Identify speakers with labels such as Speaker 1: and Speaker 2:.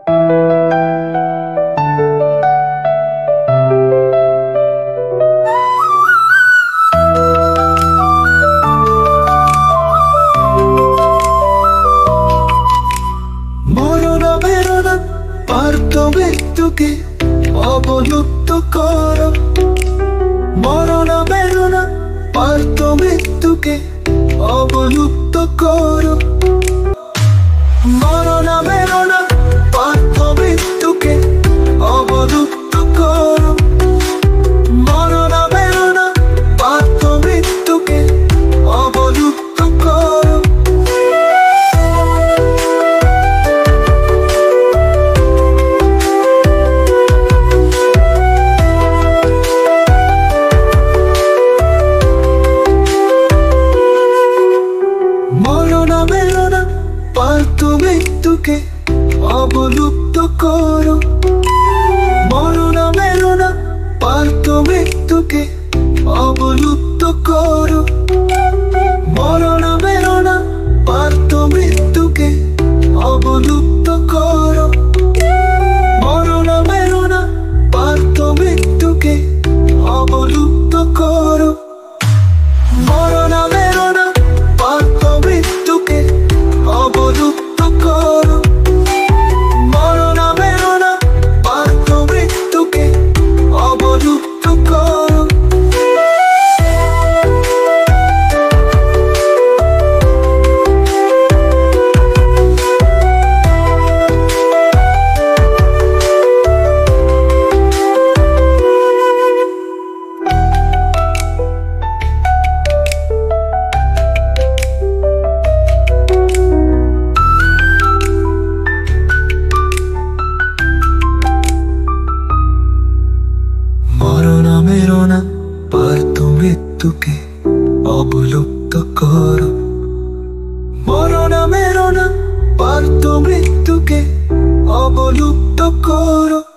Speaker 1: পার্থ মৃত্যুকে অবলুপ্ত করো, মরণ বেরোনা পার্থ মৃত্যুকে অবলুপ্ত করো, মরণ বেরোনা পার্থ মৃত্যুকে অবলুপ্ত করো, মরণ বেরোনা পার্থ মৃত্যুকে অবলুপ্ত করো। মরণ বেরোনা পার্থ মৃত্যুকে অবলুপ্ত করো, মরণ বেরোনা পার্থ মৃত্যুকে অবলুপ্ত করো, মরণ বেরোনা পার্থ মৃত্যুকে অবলুপ্ত করো, মরণ বেরোনা পার্থ মৃত্যুকে অবলুপ্ত করো, মরণ বেরোনা পার্থ মৃত্যুকে অবলুপ্ত করো, মরণ বেরোনা পার্থ মৃত্যুকে অবলুপ্ত করো। মরণ বেরোনা পার্থ মৃত্যুকে অবলুপ্ত করো, মরণ বেরোনা পার্থ মৃত্যুকে অবলুপ্ত করো।